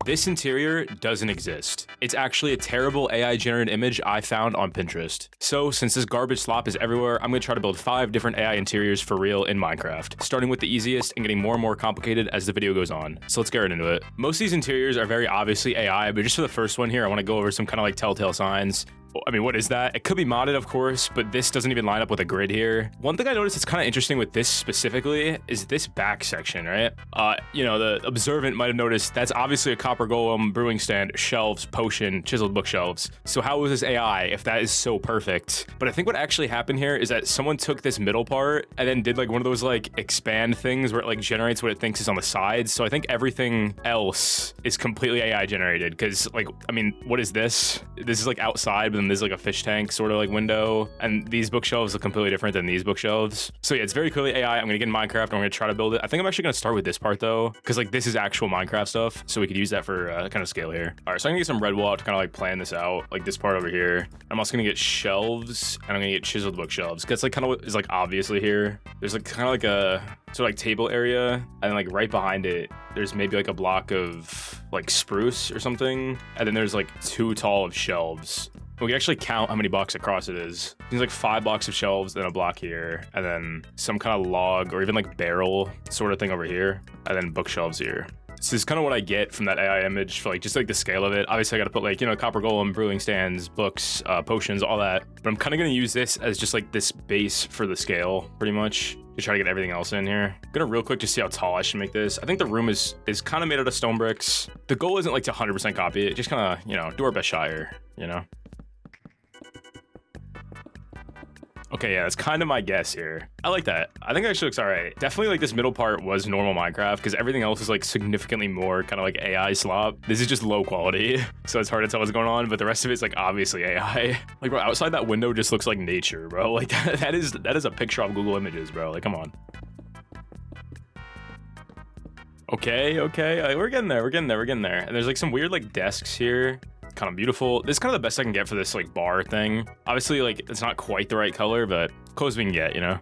This interior doesn't exist. It's actually a terrible AI-generated image I found on Pinterest. So, since this garbage slop is everywhere, I'm gonna try to build 5 different AI interiors for real in Minecraft, starting with the easiest and getting more and more complicated as the video goes on. So let's get right into it. Most of these interiors are very obviously AI, but just for the first one here, I wanna go over some kind of like telltale signs. I mean, what is that? It could be modded, of course, but this doesn't even line up with a grid here. One thing I noticed that's kind of interesting with this specifically is this back section, right? You know, the observant might have noticed that's obviously a copper golem, brewing stand, shelves, potion, chiseled bookshelves. So how was this AI if that is so perfect? But I think what actually happened here is that someone took this middle part and then did like one of those like expand things where it like generates what it thinks is on the sides. So I think everything else is completely AI generated because like, I mean, what is this? This is like outside, but then there's like a fish tank sort of like window, and these bookshelves look completely different than these bookshelves. So yeah, it's very clearly AI. I'm gonna get in Minecraft. I'm gonna try to build it. I think I'm actually gonna start with this part though, because like this is actual Minecraft stuff, so we could use that for kind of scale here. All right, so I'm gonna get some red wall to kind of like plan this out, like this part over here. I'm also gonna get shelves, and I'm gonna get chiseled bookshelves. Because like kind of what is like obviously here. There's like kind of like a sort of like table area, and then like right behind it, there's maybe like a block of like spruce or something, and then there's like 2 tall of shelves. We can actually count how many blocks across it is. There's like 5 blocks of shelves, then a block here, and then some kind of log or even like barrel sort of thing over here, and then bookshelves here. So this is kind of what I get from that AI image for like just like the scale of it. Obviously I gotta put like, you know, copper golem, brewing stands, books, potions, all that. But I'm kind of gonna use this as just like this base for the scale pretty much to try to get everything else in here. I'm gonna real quick just see how tall I should make this. I think the room is kind of made out of stone bricks. The goal isn't like to 100% copy it, just kind of, you know, do our best shot here, you know? Okay, yeah, that's kind of my guess here. I like that. I think it actually looks all right. Definitely like this middle part was normal Minecraft because everything else is like significantly more kind of like AI slop. This is just low quality, so it's hard to tell what's going on, but the rest of it's like obviously AI. Like bro, outside that window just looks like nature, bro. Like that is a picture of Google Images, bro. Like come on. Okay, we're getting there, And there's like some weird like desks here. Kind of beautiful. This is kind of the best I can get for this like bar thing. Obviously like it's not quite the right color, but close we can get, you know?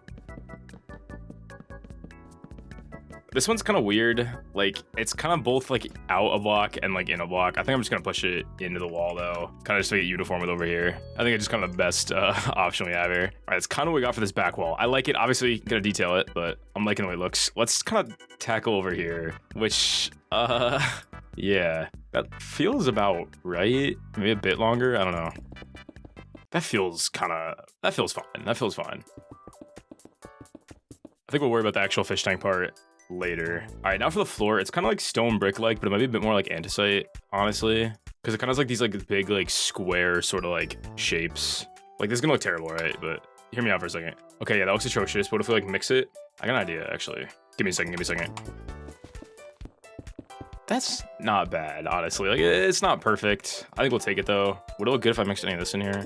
This one's kind of weird. Like it's kind of both like out a block and like in a block. I think I'm just gonna push it into the wall though. Kind of just make it uniform with over here. I think it's just kind of the best option we have here. All right, that's kind of what we got for this back wall. I like it. Obviously gonna detail it, but I'm liking the way it looks. Let's kind of tackle over here, which yeah, that feels about right. Maybe a bit longer. I don't know. That feels fine. That feels fine. I think we'll worry about the actual fish tank part later. All right, now for the floor. It's kind of like stone brick like, but it might be a bit more like andesite, honestly, because it kind of has like these like big like square sort of like shapes. Like this is gonna look terrible, right? But hear me out for a second. Okay, yeah, that looks atrocious. But if we like mix it, I got an idea actually. Give me a second. That's not bad, honestly. Like, it's not perfect. I think we'll take it, though. Would it look good if I mixed any of this in here?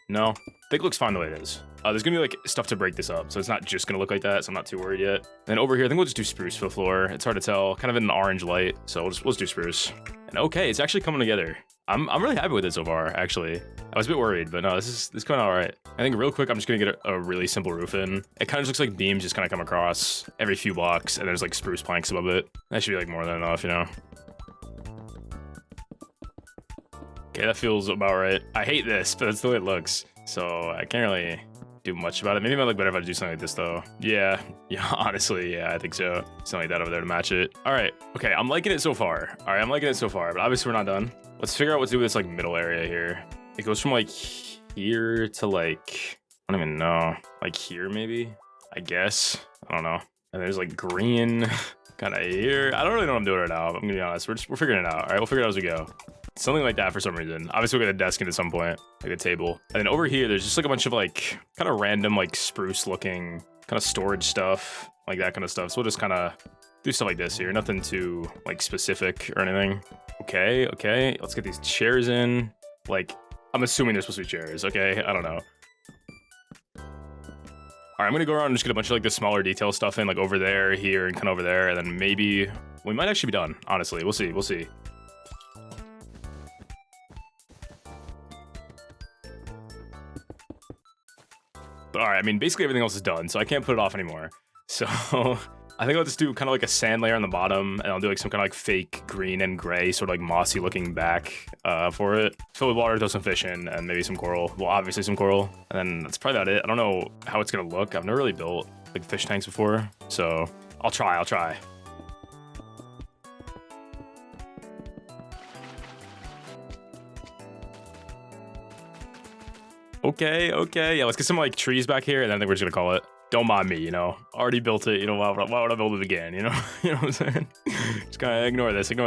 No. I think it looks fine the way it is. There's gonna be, like, stuff to break this up, so it's not just gonna look like that, so I'm not too worried yet. And over here, I think we'll just do spruce for the floor. It's hard to tell. Kind of in an orange light, so we'll just do spruce. And okay, it's actually coming together. I'm really happy with it so far, actually. I was a bit worried, but no, this is kind of all right. I think real quick, I'm just gonna get a really simple roof in. It kind of looks like beams just kind of come across every few blocks, and there's, like, spruce planks above it. That should be, like, more than enough, you know? Okay, that feels about right. I hate this, but that's the way it looks. So I can't really do much about it. Maybe it might look better if I do something like this, though. Yeah, honestly, yeah, I think so. Something like that over there to match it. All right, okay, I'm liking it so far. All right, I'm liking it so far, but obviously we're not done. Let's figure out what to do with this, like, middle area here. It goes from, like, here to, like, I don't even know. Like, here, maybe? I guess. I don't know. And there's, like, green kind of here. I don't really know what I'm doing right now, but I'm gonna be honest. We're figuring it out. All right, we'll figure it out as we go. Something like that for some reason. Obviously, we'll get a desk in at some point, like a table. And then over here, there's just like a bunch of like kind of random, like spruce looking kind of storage stuff, like that kind of stuff. So we'll just kind of do stuff like this here. Nothing too like specific or anything. Okay. Let's get these chairs in. Like, I'm assuming they're supposed to be chairs. Okay, I don't know. All right, I'm gonna go around and just get a bunch of like the smaller detail stuff in, like over there, here, and kind of over there. And then maybe we might actually be done. Honestly, we'll see. But all right, I mean, basically everything else is done, so I can't put it off anymore. So I think I'll just do kind of like a sand layer on the bottom, and I'll do like some kind of like fake green and gray, sort of like mossy looking back for it. Fill with water, throw some fish in, and maybe some coral. Well, obviously some coral. And then that's probably about it. I don't know how it's gonna look. I've never really built like fish tanks before, so I'll try. Okay, yeah, let's get some like trees back here, and then I think we're just gonna call it. Don't mind me, you know. Already built it, you know, why would I build it again, you know? You know what I'm saying? Just kind of ignore this. All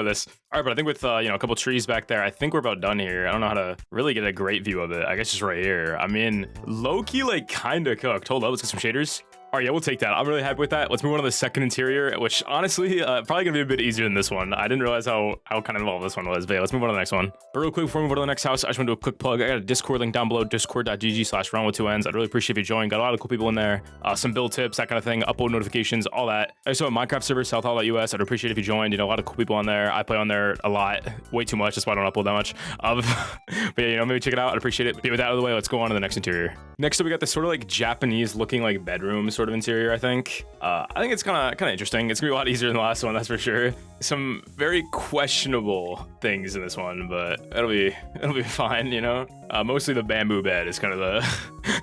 right, but I think with, you know, a couple trees back there, I think we're about done here. I don't know how to really get a great view of it. I guess just right here. I mean, low-key, like, kind of cooked. Hold up, let's get some shaders. All right, yeah, we'll take that. I'm really happy with that. Let's move on to the second interior, which honestly, probably gonna be a bit easier than this one. I didn't realize how kind of involved this one was, but yeah, let's move on to the next one. But real quick, before we move on to the next house, I just want to do a quick plug. I got a Discord link down below, discord.gg/rowannn. I'd really appreciate if you join. Got a lot of cool people in there. Some build tips, that kind of thing, upload notifications, all that. I also have a Minecraft server, southall.us. I'd appreciate if you joined. You know, a lot of cool people on there. I play on there a lot, way too much. That's why I don't upload that much. But yeah, you know, maybe check it out. I'd appreciate it. But with that out of the way, let's go on to the next interior. Next up, we got this sort of like Japanese looking like bedroom sort of interior, I think. I think it's kind of interesting. It's gonna be a lot easier than the last one, that's for sure. Some very questionable things in this one, but it'll be fine, you know. Mostly the bamboo bed is kind of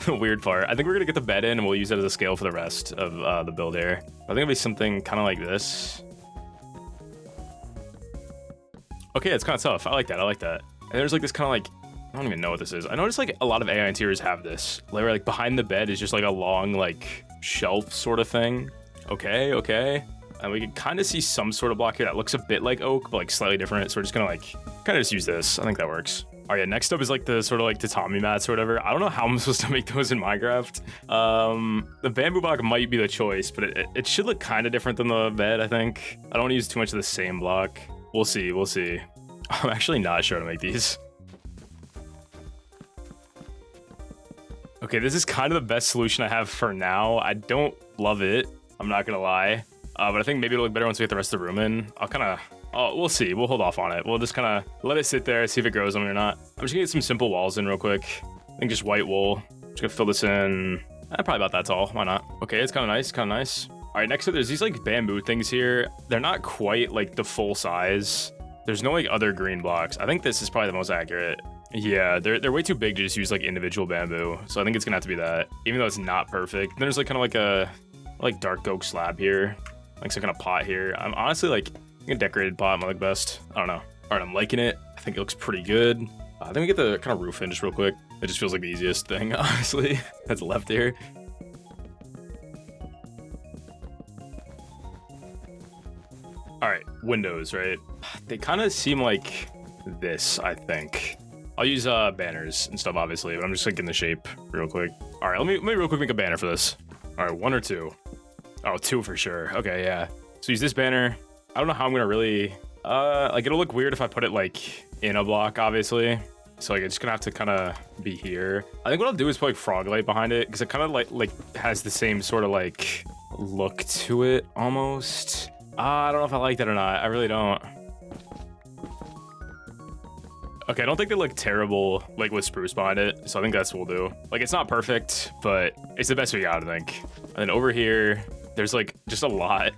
the weird part. I think we're gonna get the bed in, and we'll use it as a scale for the rest of the build here. I think it'll be something kind of like this. Okay, it's kind of tough. I like that. And there's like this kind of like, I don't even know what this is. I noticed like a lot of AI interiors have this. Like behind the bed is just like a long like shelf sort of thing. Okay. And we can kind of see some sort of block here that looks a bit like oak, but like slightly different. So we're just gonna like kind of just use this. I think that works. All right, yeah, next up is like the sort of like tatami mats or whatever. I don't know how I'm supposed to make those in Minecraft. The bamboo block might be the choice, but it should look kind of different than the bed, I think. I don't want to use too much of the same block. We'll see. I'm actually not sure how to make these. Okay, this is kind of the best solution I have for now. I don't love it, I'm not gonna lie. But I think maybe it'll look better once we get the rest of the room in. We'll see. We'll hold off on it. We'll just kind of let it sit there, see if it grows on it or not. I'm just gonna get some simple walls in real quick. I think just white wool. Just gonna fill this in. Probably about that tall. Why not? Okay, it's kind of nice. All right, next up, there's these like bamboo things here. They're not quite like the full size. There's no like other green blocks. I think this is probably the most accurate. Yeah, they're way too big to just use like individual bamboo. So I think it's gonna have to be that, even though it's not perfect. There's like kind of like a dark oak slab here, like some kind of pot here. I'm honestly like, I think a decorated pot might look best. I don't know. All right, I'm liking it. I think it looks pretty good. Then we get the kind of roof in just real quick. It just feels like the easiest thing, honestly, that's left here. All right, windows, right? They kind of seem like this, I think. I'll use banners and stuff, obviously, but I'm just thinking the shape real quick. All right, let me real quick make a banner for this. All right, 1 or 2? Oh, 2 for sure. Okay, yeah. So use this banner. I don't know how I'm gonna really, like it'll look weird if I put it like in a block, obviously. So like it's just gonna have to kind of be here. I think what I'll do is put like frog light behind it because it kind of like has the same sort of like look to it almost. I don't know if I like that or not. I really don't. Okay, I don't think they look terrible, like, with spruce behind it, so I think that's what we'll do. Like, it's not perfect, but it's the best we got, I think. And then over here, there's, like, just a lot,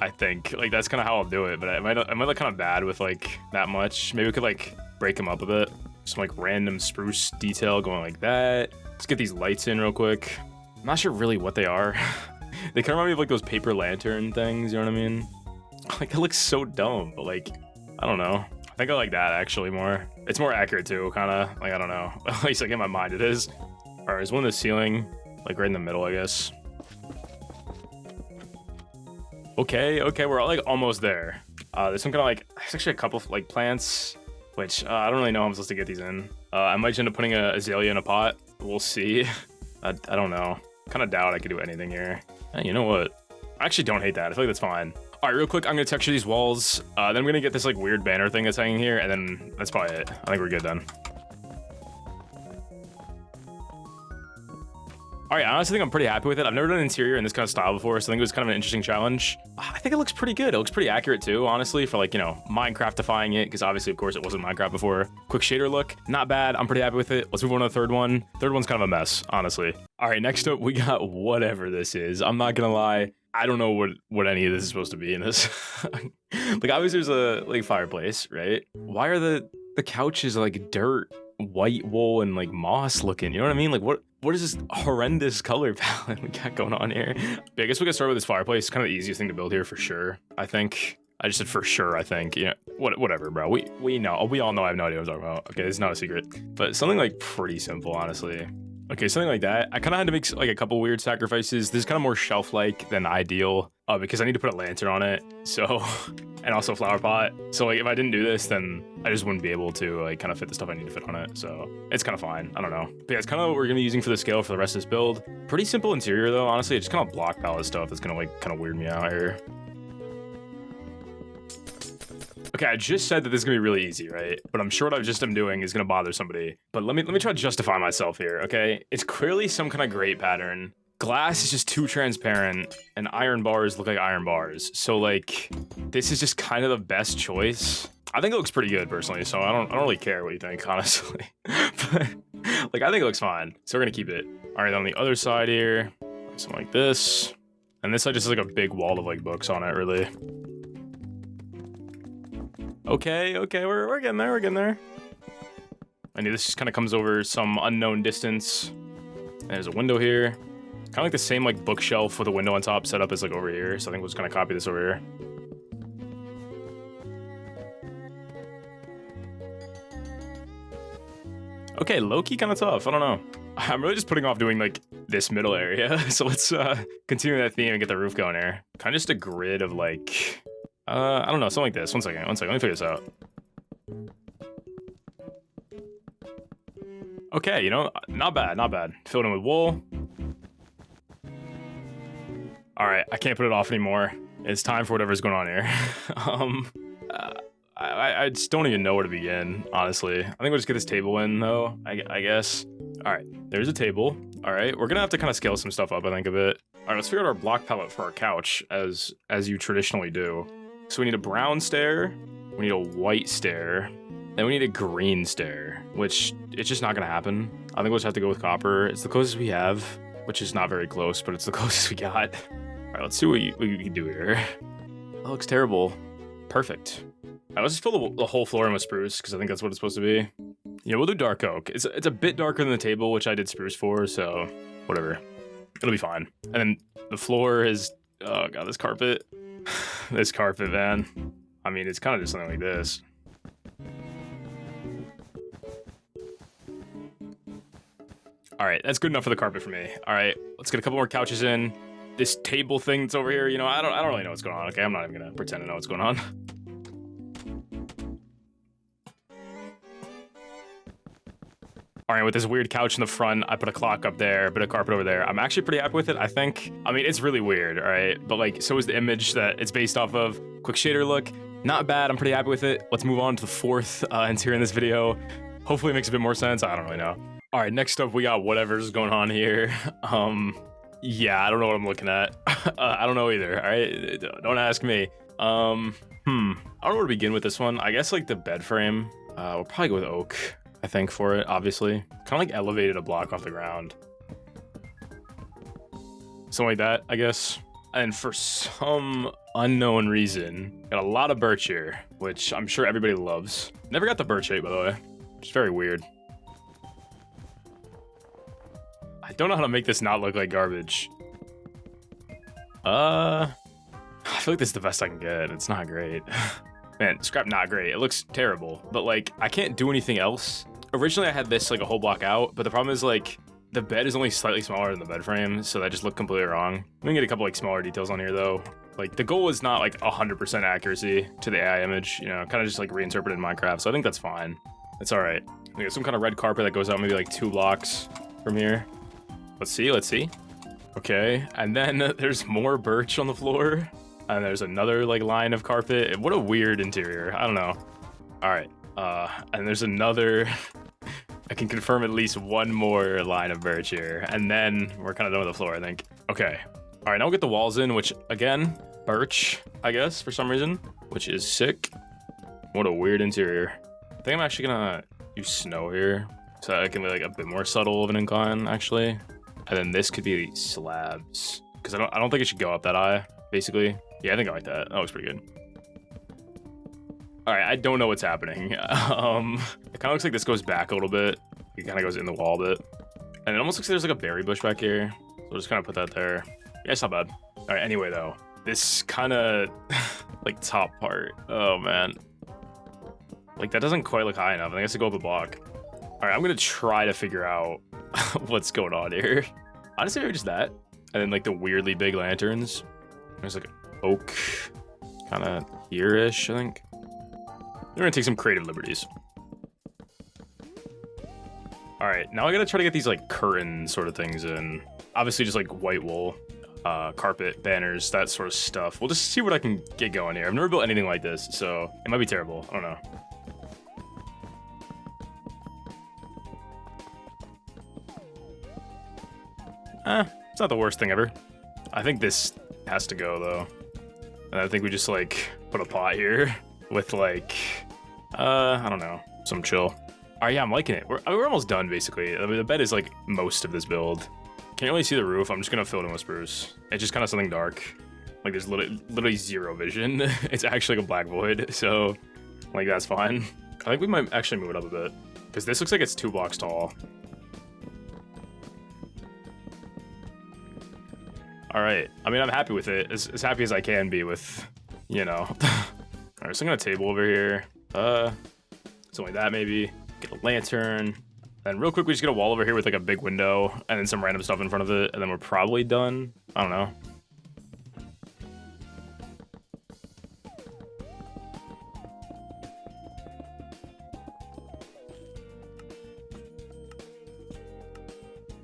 I think. Like, that's kind of how I'll do it, but I might look kind of bad with, like, that much. Maybe we could, like, break them up a bit. Some, like, random spruce detail going like that. Let's get these lights in real quick. I'm not sure really what they are. They kind of remind me of, like, those paper lantern things, you know what I mean? Like, it looks so dumb, but, like, I don't know. I think I like that actually more. It's more accurate too, kind of. Like, I don't know. At least like in my mind it is. All right, there's one in the ceiling, like right in the middle, I guess. Okay, we're all, like almost there. There's some kind of like, there's actually a couple of like plants, which I don't really know how I'm supposed to get these in. I might end up putting a azalea in a pot. We'll see. I don't know. Kind of doubt I could do anything here. You know what? I actually don't hate that. I feel like that's fine. All right, real quick, I'm gonna texture these walls. Then we're gonna get this like weird banner thing that's hanging here, and then that's probably it. I think we're good then. All right, I honestly think I'm pretty happy with it. I've never done an interior in this kind of style before, so I think it was kind of an interesting challenge. I think it looks pretty good. It looks pretty accurate too, honestly, for like, you know, Minecraft-defying it, because obviously, of course, it wasn't Minecraft before. Quick shader look, not bad. I'm pretty happy with it. Let's move on to the third one. Third one's kind of a mess, honestly. All right, next up, we got whatever this is. I'm not gonna lie. I don't know what any of this is supposed to be in this. Like obviously there's a like fireplace, right? Why are the couches like dirt, white wool, and like moss looking? You know what I mean? Like what is this horrendous color palette we got going on here? But I guess we can start with this fireplace. It's kind of the easiest thing to build here for sure. I think. I just said for sure, I think. Yeah, whatever, bro. We know. We all know I have no idea what I'm talking about. Okay, it's not a secret. But something like pretty simple, honestly. Okay, something like that. I kind of had to make like a couple weird sacrifices. This is kind of more shelf-like than ideal because I need to put a lantern on it. So, and also a flower pot. So like if I didn't do this, then I just wouldn't be able to like kind of fit the stuff I need to fit on it. So it's kind of fine. I don't know. But yeah, it's kind of what we're going to be using for the scale for the rest of this build. Pretty simple interior though, honestly. It's just kind of block palette stuff that's going to like kind of weird me out here. Okay, I just said that this is gonna be really easy, right? But I'm sure what I just am doing is gonna bother somebody. But let me try to justify myself here, okay? It's clearly some kind of grate pattern. Glass is just too transparent, and iron bars look like iron bars. So like, this is just kind of the best choice. I think it looks pretty good personally, so I don't really care what you think, honestly. But like, I think it looks fine, so we're gonna keep it. All right, on the other side here, something like this, and this side just has like a big wall of like books on it, really. Okay, we're getting there, I knew this just kind of comes over some unknown distance. And there's a window here. Kind of like the same like bookshelf with a window on top set up as like over here. So I think we'll just kind of copy this over here. Okay, low-key kind of tough, I don't know. I'm really just putting off doing like this middle area. So let's continue that theme and get the roof going here. Kind of just a grid of like, I don't know, something like this. One second, let me figure this out. Okay, you know, not bad. Filled in with wool. All right, I can't put it off anymore. It's time for whatever's going on here. I just don't even know where to begin, honestly. I think we'll just get this table in, though, I guess. All right, there's a table. All right, we're gonna have to kind of scale some stuff up, I think, a bit. All right, let's figure out our block palette for our couch, as you traditionally do. So we need a brown stair, we need a white stair, then we need a green stair, which it's just not gonna happen. I think we'll just have to go with copper. It's the closest we have, which is not very close, but it's the closest we got. All right, let's see what we can do here. That looks terrible. Perfect. All right, let's just fill the whole floor in with spruce, because I think that's what it's supposed to be. Yeah, we'll do dark oak. It's a bit darker than the table, which I did spruce for, so whatever. It'll be fine. And then the floor is, oh god, this carpet. This carpet, man. I mean, it's kind of just something like this. All right, that's good enough for the carpet for me. All right, let's get a couple more couches in. This table thing that's over here, you know, I don't really know what's going on. Okay, I'm not even gonna pretend to know what's going on. All right, with this weird couch in the front, I put a clock up there, a bit of carpet over there. I'm actually pretty happy with it, I think. I mean, it's really weird, all right? But like, so is the image that it's based off of. Quick shader look, not bad, I'm pretty happy with it. Let's move on to the fourth interior in this video. Hopefully it makes a bit more sense, I don't really know. All right, next up, we got whatever's going on here. Yeah, I don't know what I'm looking at. I don't know either, all right? Don't ask me. I don't know where to begin with this one. I guess like the bed frame, we'll probably go with oak. I think for it, obviously. Kind of like elevated a block off the ground. Something like that, I guess. And for some unknown reason, got a lot of birch here, which I'm sure everybody loves. Never got the birch shape, by the way. It's very weird. I don't know how to make this not look like garbage. I feel like this is the best I can get. It's not great. Man, scrap not great. It looks terrible, but like I can't do anything else. Originally I had this like a whole block out, but the problem is like the bed is only slightly smaller than the bed frame, so that just looked completely wrong. We can get a couple like smaller details on here though. Like the goal is not like 100% accuracy to the AI image, you know, kind of just like reinterpreted in Minecraft. So I think that's fine. It's all right. We got some kind of red carpet that goes out maybe like 2 blocks from here. Let's see. Okay, and then there's more birch on the floor. And there's another like line of carpet. What a weird interior. I don't know. All right. And there's another. I can confirm at least one more line of birch here, and then we're kind of done with the floor, I think. Okay. All right. Now we'll get the walls in, which again, birch, I guess, for some reason, which is sick. What a weird interior. I think I'm actually gonna use snow here, so I can be like a bit more subtle of an incline, actually. And then this could be slabs. because I don't think it should go up that high, basically. Yeah, I think I like that. That looks pretty good. All right, I don't know what's happening. It kind of looks like this goes back a little bit. It kind of goes in the wall a bit. And it almost looks like there's like a berry bush back here. So we'll just kind of put that there. Yeah, it's not bad. All right, anyway, though. This kind of, like, top part. Oh, man. Like, that doesn't quite look high enough. I think it has to go up a block. All right, I'm going to try to figure out what's going on here. Honestly, maybe just that. And then, like, the weirdly big lanterns. There's, like, an oak kind of here-ish, I think. We're going to take some creative liberties. All right, now I got to try to get these, like, curtain sort of things in. Obviously, just, like, white wool. Carpet, banners, that sort of stuff. We'll just see what I can get going here. I've never built anything like this, so it might be terrible. I don't know. It's not the worst thing ever. I think this has to go, though. And I think we just, like, put a pot here with, like, I don't know, some chill. All right, yeah, I'm liking it. We're almost done, basically. I mean, the bed is, like, most of this build. Can't really see the roof. I'm just gonna fill it in with spruce. It's just kind of something dark. Like there's literally zero vision. It's actually like a black void, so like that's fine. I think we might actually move it up a bit because this looks like it's 2 blocks tall. All right. I mean, I'm happy with it. As happy as I can be with, you know. All right, so I'm gonna table over here. It's only that maybe. Get a lantern. And real quick, we just get a wall over here with like a big window and then some random stuff in front of it, and then we're probably done. I don't know.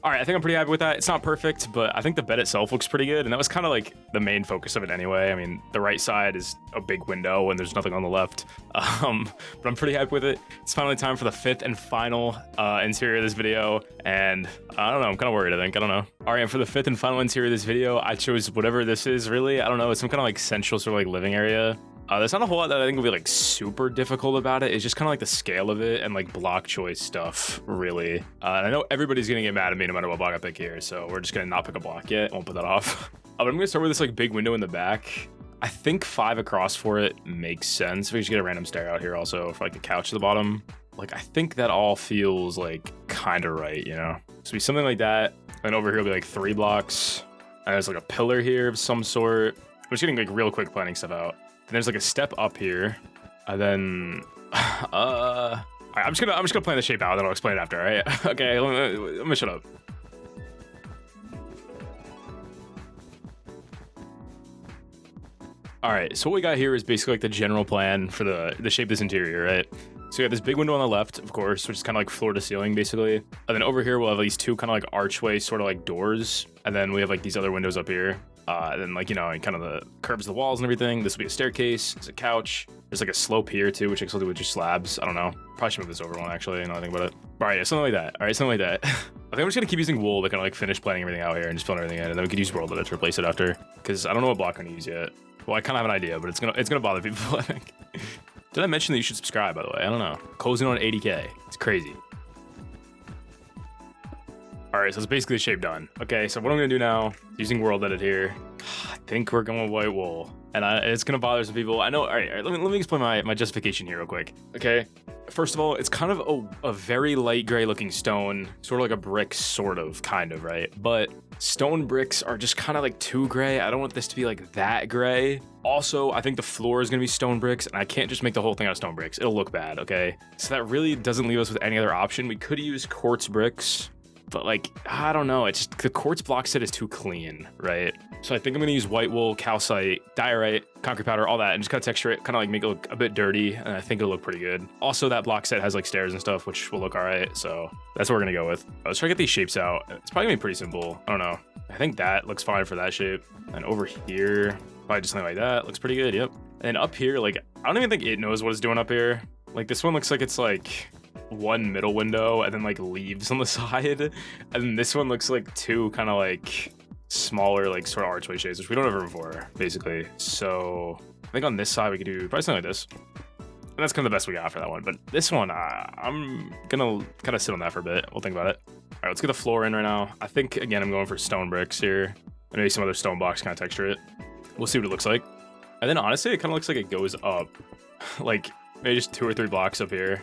All right, I think I'm pretty happy with that. It's not perfect, but I think the bed itself looks pretty good, and that was kind of like the main focus of it anyway. I mean, the right side is a big window, and there's nothing on the left, but I'm pretty happy with it. It's finally time for the 5th and final interior of this video, and I don't know, I'm kind of worried, I think. I don't know. All right, and for the 5th and final interior of this video, I chose whatever this is, really. I don't know, it's some kind of like central sort of like living area. There's not a whole lot that I think will be like super difficult about it. It's just kind of like the scale of it and like block choice stuff, really. And I know everybody's gonna get mad at me no matter what block I pick here, so we're just gonna not pick a block yet. Won't put that off. But I'm gonna start with this like big window in the back. I think 5 across for it makes sense. We just get a random stair out here also for like the couch at the bottom. Like I think that all feels like kind of right, you know? So be something like that. And over here will be like 3 blocks. And there's like a pillar here of some sort. I'm just getting like real quick planning stuff out. And there's like a step up here, and then, all right, I'm just gonna plan the shape out, and then I'll explain it after. All right, okay, let me shut up. All right, so what we got here is basically like the general plan for the shape of this interior, right? So we got this big window on the left, of course, which is kind of like floor to ceiling, basically. And then over here, we'll have these 2 kind of like archway, sort of like doors. And then we have like these other windows up here. And then like, you know, kind of the curves of the walls and everything. This will be a staircase, there's a couch. There's like a slope here too, which I can do with just slabs. I don't know. Probably should move this over one actually, now I think about it. All right, yeah, something like that. All right, something like that. I think I'm just gonna keep using wool to kind of like finish planning everything out here and just fill everything in. And then we could use world edit to replace it after. Because I don't know what block I'm gonna use yet. Well, I kind of have an idea, but it's gonna bother people, I think. Did I mention that you should subscribe, by the way? I don't know. Closing on 80K. It's crazy. All right, so it's basically the shape done. Okay, so what I'm gonna do now, using world edit here, I think we're going with white wool. And it's gonna bother some people. I know, all right, let me explain my justification here real quick. Okay, first of all, it's kind of a very light gray looking stone, sort of like a brick, sort of, kind of, right? But stone bricks are just kind of like too gray. I don't want this to be like that gray. Also, I think the floor is gonna be stone bricks, and I can't just make the whole thing out of stone bricks. It'll look bad, okay? So that really doesn't leave us with any other option. We could use quartz bricks, but like, I don't know, it's just the quartz block set is too clean, right? So I think I'm gonna use white wool, calcite, diorite, concrete powder, all that, and just kind of texture it, kind of like make it look a bit dirty, and I think it'll look pretty good. Also, that block set has like stairs and stuff, which will look all right, so that's what we're gonna go with. Let's try to get these shapes out. It's probably gonna be pretty simple. I don't know. I think that looks fine for that shape. And over here, probably just something like that. Looks pretty good, yep. And up here, like, I don't even think it knows what it's doing up here. Like, this one looks like it's like one middle window and then like leaves on the side. And then this one looks like 2 kind of like smaller, like sort of archway shapes, which we don't have room for, basically. So I think on this side we could do probably something like this. And that's kind of the best we got for that one. But this one, I'm gonna kind of sit on that for a bit. We'll think about it. All right, let's get the floor in right now. I think, again, I'm going for stone bricks here. and maybe some other stone blocks kind of texture it. We'll see what it looks like. And then honestly, it kind of looks like it goes up, like maybe just 2 or 3 blocks up here,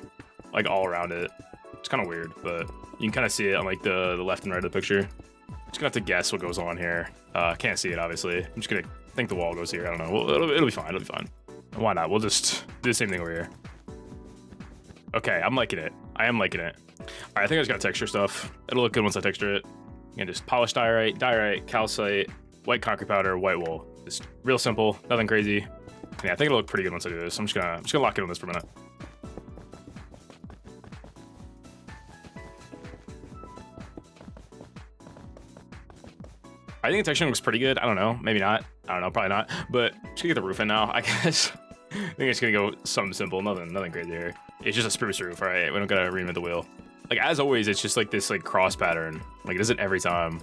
like all around it. It's kind of weird, but you can kind of see it on like the left and right of the picture. Just gonna have to guess what goes on here. Can't see it obviously. I'm just gonna think the wall goes here. I don't know. Well, it'll be fine. It'll be fine. Why not? We'll just do the same thing over here. Okay, I'm liking it. I am liking it. All right, I think I just got texture stuff. It'll look good once I texture it. Again, just polished diorite, calcite, white concrete powder, white wool. Just real simple, nothing crazy. Yeah, I think it'll look pretty good once I do this. I'm just gonna lock in on this for a minute. I think the texture looks pretty good. I don't know, maybe not. I don't know, probably not. But just gonna get the roof in now, I guess. I think it's gonna go something simple, nothing crazy here. It's just a spruce roof, all right? We don't gotta reinvent the wheel. Like as always, it's just like this like cross pattern. Like it does it every time.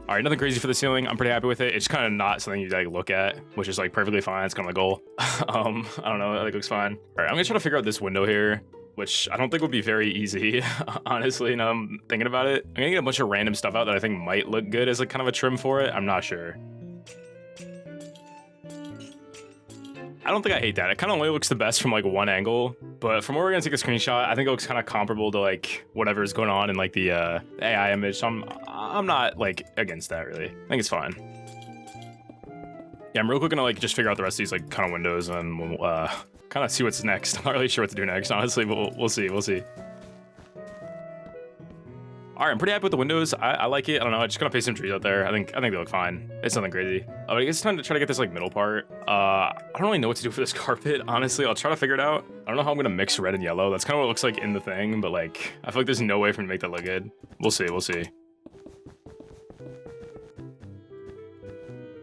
All right, nothing crazy for the ceiling. I'm pretty happy with it. It's kind of not something you like look at, which is like perfectly fine. It's kind of the goal. I don't know, I think it looks fine. All right, I'm gonna try to figure out this window here, which I don't think would be very easy, honestly, now I'm thinking about it. I'm gonna get a bunch of random stuff out that I think might look good as like kind of a trim for it. I'm not sure. I don't think I hate that. It kind of only looks the best from like one angle, but from where we're gonna take a screenshot, I think it looks kind of comparable to like whatever's going on in like the AI image. So I'm not like against that really. I think it's fine. Yeah, I'm real quick gonna like just figure out the rest of these like kind of windows and we'll kind of see what's next. I'm not really sure what to do next, honestly, but we'll see. All right, I'm pretty happy with the windows. I like it. I don't know. I just gonna paste some trees out there. I think they look fine. It's nothing crazy. I guess it's time to try to get this like middle part. I don't really know what to do for this carpet. Honestly, I'll try to figure it out. I don't know how I'm gonna mix red and yellow. That's kind of what it looks like in the thing, but like I feel like there's no way for me to make that look good. We'll see.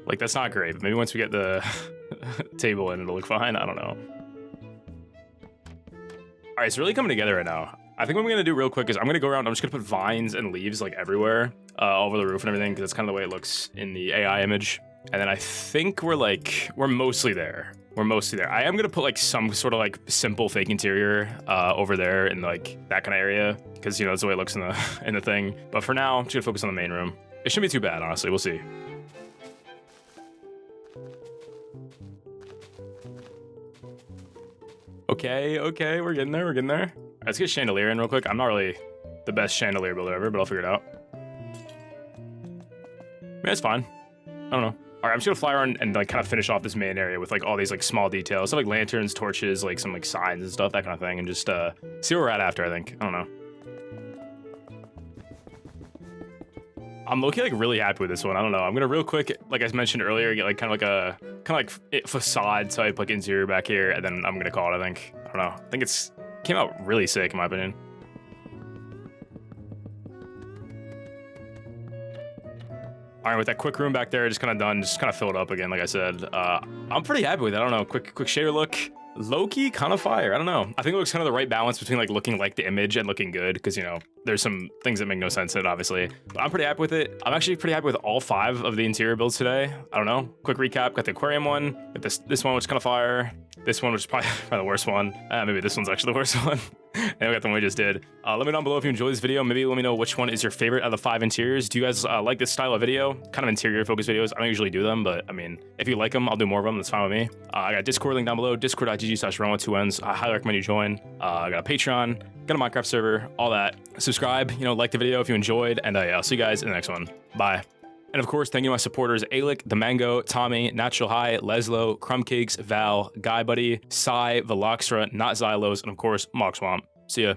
Like that's not great, but maybe once we get the table in, it'll look fine. I don't know. All right, it's really coming together right now. I think what I'm gonna do real quick is I'm gonna go around, I'm just gonna put vines and leaves like everywhere, all over the roof and everything, because that's kind of the way it looks in the AI image. And then I think we're mostly there. I am gonna put like some sort of like simple fake interior over there in like that kind of area, because you know that's the way it looks in the thing. But for now, I'm just gonna focus on the main room. It shouldn't be too bad, honestly. We'll see. Okay, we're getting there. All right, let's get chandelier in real quick. I'm not really the best chandelier builder ever, but I'll figure it out. Yeah, it's fine. I don't know. All right, I'm just gonna fly around and like kind of finish off this main area with like all these like small details, stuff like lanterns, torches, like some like signs and stuff, that kind of thing, and just see where we're at after. I think. I don't know. I'm low-key like really happy with this one. I don't know. I'm gonna real quick, like I mentioned earlier, get like kind of like facade type like interior back here, and then I'm gonna call it. I think. I don't know. I think it's came out really sick in my opinion. All right, with that quick room back there, just kind of done. Just kind of fill it up again, like I said. I'm pretty happy with it. I don't know. Quick shader look. Low-key kind of fire. I don't know. I think it looks kind of the right balance between like looking like the image and looking good, because you know there's some things that make no sense in it, obviously. But I'm pretty happy with it. I'm actually pretty happy with all 5 of the interior builds today. I don't know. Quick recap: got the aquarium one, got this one, which is kind of fire. This one, which is probably the worst one. Maybe this one's actually the worst one. And we got the one we just did. Let me know down below if you enjoyed this video. Maybe let me know which one is your favorite out of the 5 interiors. Do you guys like this style of video? Kind of interior focused videos. I don't usually do them, but I mean, if you like them, I'll do more of them. That's fine with me. I got a Discord link down below, discord.gg/rowannn with 2 N's. I highly recommend you join. I got a Patreon, got a Minecraft server, all that. Subscribe, you know, like the video if you enjoyed, and I'll see you guys in the next one. Bye. And of course, thank you to my supporters, Aelic, ThaMango, Tommi, Natural High, Lezlo, Crumbcakes, Val, Guy Buddy, Veloxra, NotZyloz, and of course, Mogswamp. See ya.